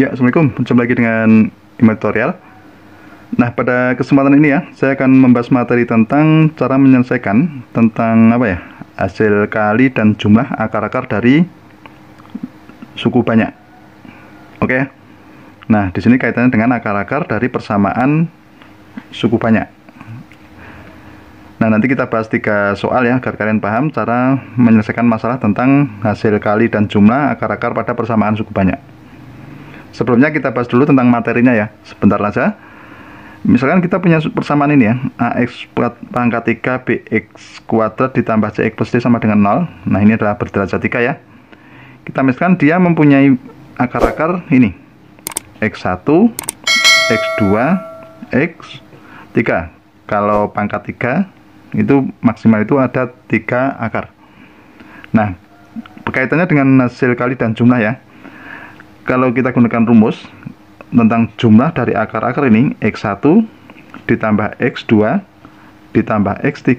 Ya, Assalamualaikum. Jumpa lagi dengan Imam Tutorial. Nah, pada kesempatan ini ya, saya akan membahas materi tentang cara menyelesaikan tentang hasil kali dan jumlah akar-akar dari suku banyak. Oke. Nah, di sini kaitannya dengan akar-akar dari persamaan suku banyak. Nah, nanti kita bahas 3 soal ya, agar kalian paham cara menyelesaikan masalah tentang hasil kali dan jumlah akar-akar pada persamaan suku banyak. Sebelumnya kita bahas dulu tentang materinya ya, sebentar saja. Misalkan kita punya persamaan ini ya, ax pangkat 3 bx kuadrat ditambah cx plus d sama dengan 0. Nah, ini adalah berderajat 3 ya. Kita misalkan dia mempunyai akar-akar ini, x1, x2, x3. Kalau pangkat 3 itu maksimal itu ada 3 akar. Nah, berkaitannya dengan hasil kali dan jumlah ya. Kalau kita gunakan rumus tentang jumlah dari akar-akar ini, x1 ditambah x2 ditambah x3,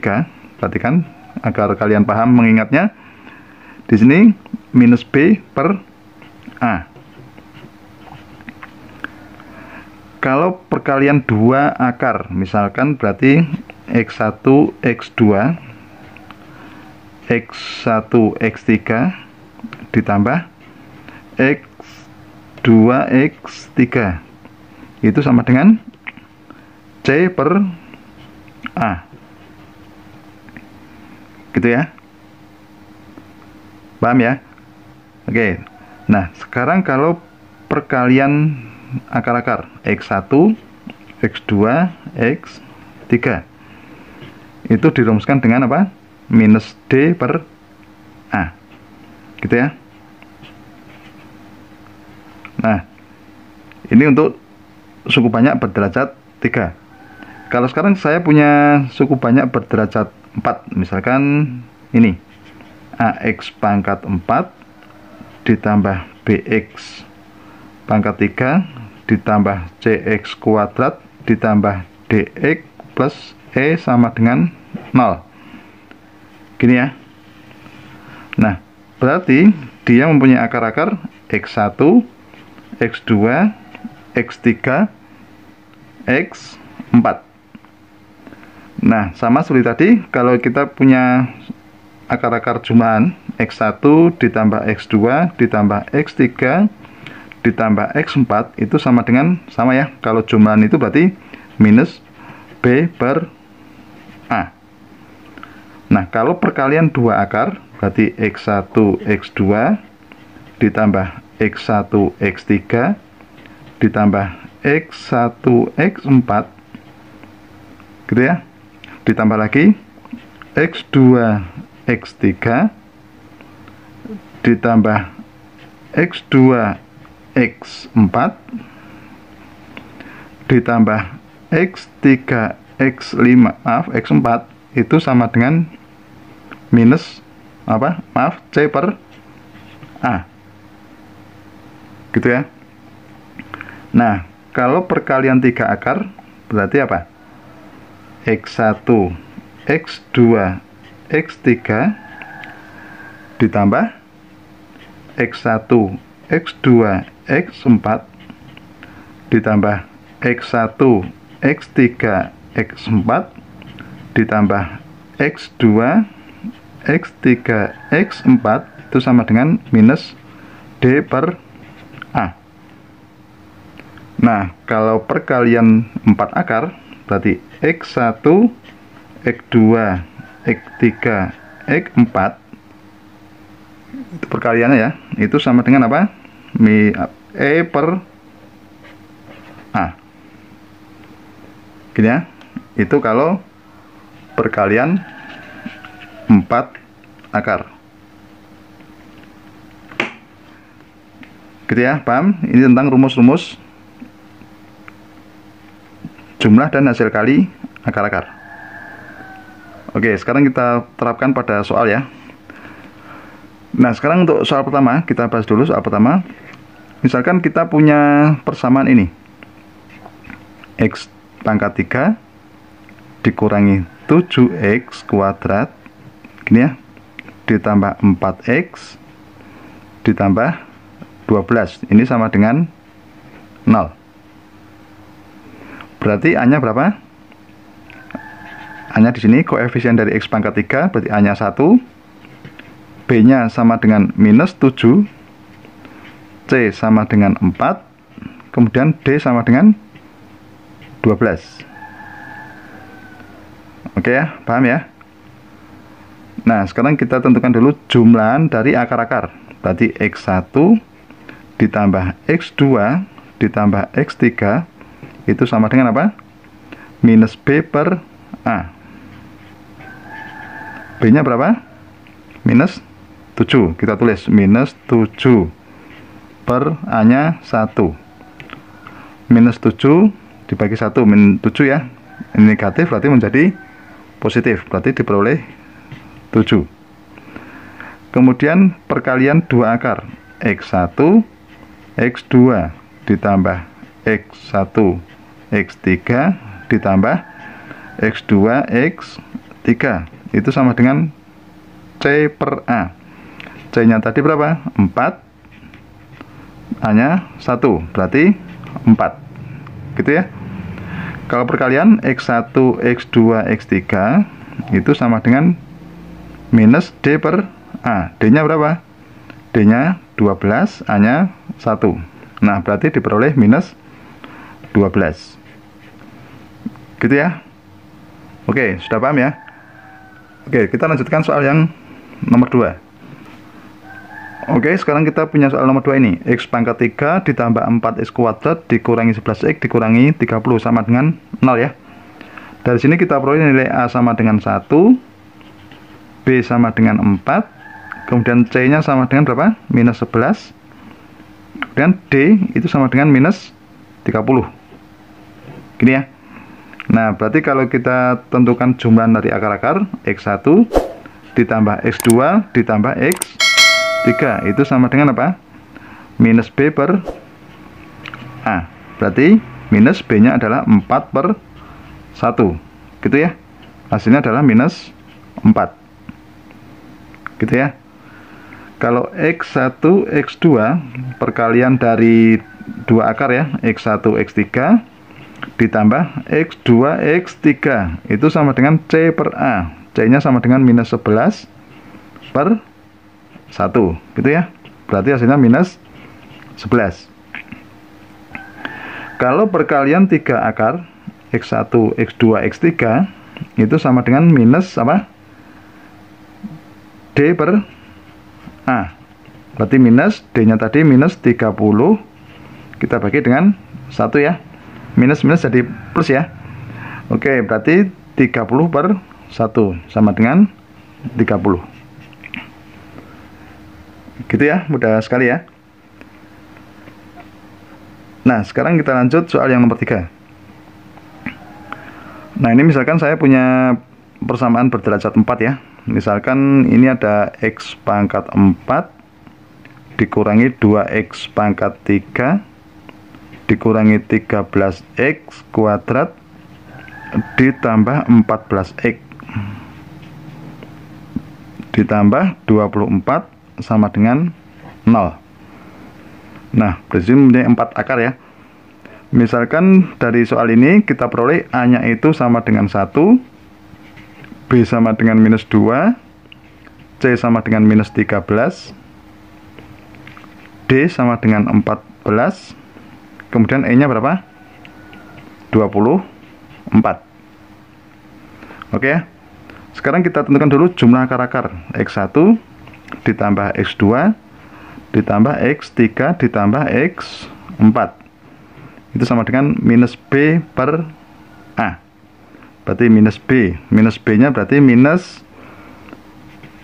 perhatikan agar kalian paham mengingatnya. Di sini minus b per a. Kalau perkalian 2 akar, misalkan berarti x1 x2 x1 x3 ditambah x2 x3, itu sama dengan c per a, gitu ya, paham ya? Oke. Nah, sekarang kalau perkalian akar-akar x1 x2 x3 itu dirumuskan dengan apa? Minus d per a, gitu ya. Nah, ini untuk suku banyak berderajat 3. Kalau sekarang saya punya suku banyak berderajat 4, misalkan ini ax pangkat 4 ditambah bx pangkat 3 ditambah cx kuadrat ditambah dx plus e sama dengan 0. Gini ya. Nah, berarti dia mempunyai akar-akar x1, x2, x3, x4. Nah, sama seperti tadi, kalau kita punya akar-akar jumlahan x1 ditambah x2 ditambah x3 ditambah x4 itu sama dengan, sama ya, kalau jumlahan itu berarti minus b per a. Nah, kalau perkalian 2 akar berarti x1 x2 ditambah x1 x3 ditambah x1 x4, gitu ya, ditambah lagi x2 x3 ditambah x2 x4 ditambah x3 x5 x4 itu sama dengan minus c per a, gitu ya. Nah, kalau perkalian 3 akar berarti apa? x1 x2 x3 ditambah x1 x2 x4 ditambah x1 x3 x4 ditambah x2 x3 x4 itu sama dengan minus d per a. Nah, kalau perkalian 4 akar berarti x1 x2 x3 x4 itu perkaliannya ya, itu sama dengan apa? E per a, gini ya. Itu kalau perkalian 4 akar, gitu ya, paham? Ini tentang rumus-rumus jumlah dan hasil kali akar-akar. Oke, sekarang kita terapkan pada soal ya. Nah, sekarang untuk soal pertama, kita bahas dulu soal pertama. Misalkan kita punya persamaan ini, x pangkat 3 dikurangi 7x kuadrat, gini ya, ditambah 4x ditambah 12, ini sama dengan 0. Berarti A-nya berapa? A-nya di sini koefisien dari X pangkat 3, berarti A-nya 1. B-nya sama dengan minus 7. C sama dengan 4. Kemudian D sama dengan 12. Oke ya, paham ya? Nah, sekarang kita tentukan dulu jumlahan dari akar-akar. Berarti X1 ditambah X2 ditambah X3 itu sama dengan apa? Minus B per A. B-nya berapa? Minus 7. Kita tulis minus 7 per A-nya 1. Minus 7 dibagi 1, min 7 ya. Ini negatif, berarti menjadi positif. Berarti diperoleh 7. Kemudian perkalian dua akar, X1 X2 ditambah X1 X3 ditambah X2 X3 itu sama dengan C per A. C nya tadi berapa? 4. A nya 1, berarti 4 gitu ya. Kalau perkalian X1 X2 X3 itu sama dengan minus D per A. D nya berapa? D nya 12, A nya 1. Nah, berarti diperoleh minus 12 gitu ya. Oke, sudah paham ya? Oke, kita lanjutkan soal yang nomor 2. Oke, sekarang kita punya soal nomor 2 ini. X pangkat 3 ditambah 4X kuadrat dikurangi 11X dikurangi 30 sama dengan 0 ya. Dari sini kita peroleh nilai A sama dengan 1, B sama dengan 4, kemudian C nya sama dengan berapa? Minus 11, kemudian D itu sama dengan minus 30 gini ya. Nah, berarti kalau kita tentukan jumlah dari akar-akar, X1 ditambah X2 ditambah X3 itu sama dengan apa? Minus B per A. Berarti minus B nya adalah 4 per 1 gitu ya. Hasilnya adalah minus 4 gitu ya. Kalau X1 X2 perkalian dari dua akar ya, X1 X3 ditambah X2 X3 itu sama dengan C per A. C nya sama dengan minus 11 per 1 gitu ya. Berarti hasilnya minus 11. Kalau perkalian tiga akar X1 X2 X3 itu sama dengan minus apa? D per A. Berarti minus D nya tadi minus 30, kita bagi dengan 1 ya. Minus jadi plus ya. Oke, berarti 30 per 1 sama dengan 30 gitu ya, mudah sekali ya. Nah, sekarang kita lanjut soal yang nomor 3. Nah, ini misalkan saya punya persamaan berderajat 4 ya. Misalkan ini ada X pangkat 4 dikurangi 2X pangkat 3 dikurangi 13X kuadrat ditambah 14X ditambah 24 sama dengan 0. Nah, berarti mempunyai 4 akar ya. Misalkan dari soal ini kita peroleh A nya itu sama dengan 1, B sama dengan minus 2, C sama dengan minus 13, D sama dengan 14, kemudian E nya berapa? 24. Oke ya. Sekarang kita tentukan dulu jumlah akar-akar. X1 ditambah X2 ditambah X3 ditambah X4 itu sama dengan minus B per A. Berarti minus B. Minus B nya berarti minus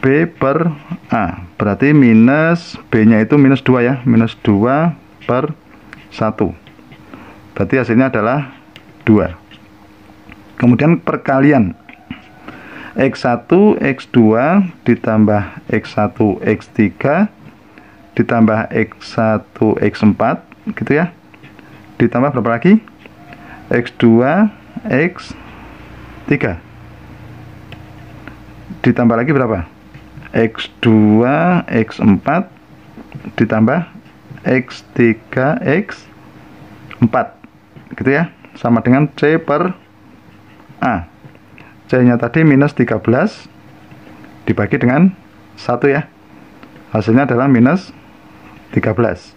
B per A. Berarti minus B nya itu minus 2 ya. Minus 2 per 1. Berarti hasilnya adalah 2. Kemudian perkalian X1 X2 ditambah X1 X3 ditambah X1 X4 gitu ya. Ditambah berapa lagi? X2 X3 ditambah lagi berapa? X2 X4 ditambah X3 X4 4 gitu ya, sama dengan C per A. C nya tadi minus 13 dibagi dengan 1 ya, hasilnya adalah minus 13.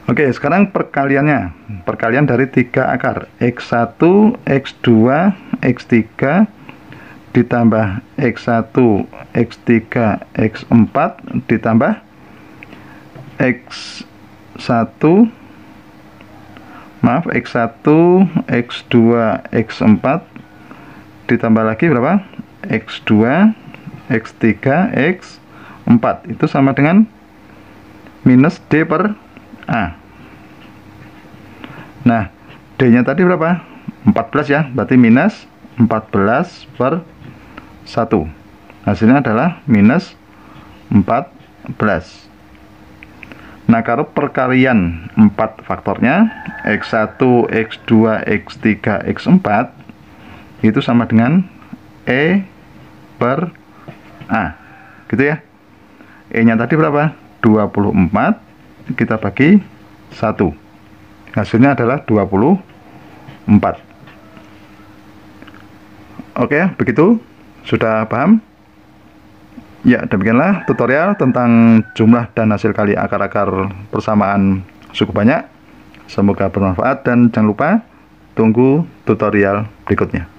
Oke, sekarang perkaliannya. Perkalian dari 3 akar, X1, X2, X3 ditambah X1, X3, X4 ditambah X1, X1, X2, X4 ditambah lagi berapa? X2, X3, X4 itu sama dengan minus D per A. Nah, D nya tadi berapa? 14 ya, berarti minus 14 per 1. Hasilnya adalah minus 14. Nah, kalau perkalian 4 faktornya, X1, X2, X3, X4 itu sama dengan E per A gitu ya. E nya tadi berapa? 24, kita bagi 1, hasilnya adalah 24. Oke, begitu sudah paham? Ya, demikianlah tutorial tentang jumlah dan hasil kali akar-akar persamaan suku banyak. Semoga bermanfaat dan jangan lupa tunggu tutorial berikutnya.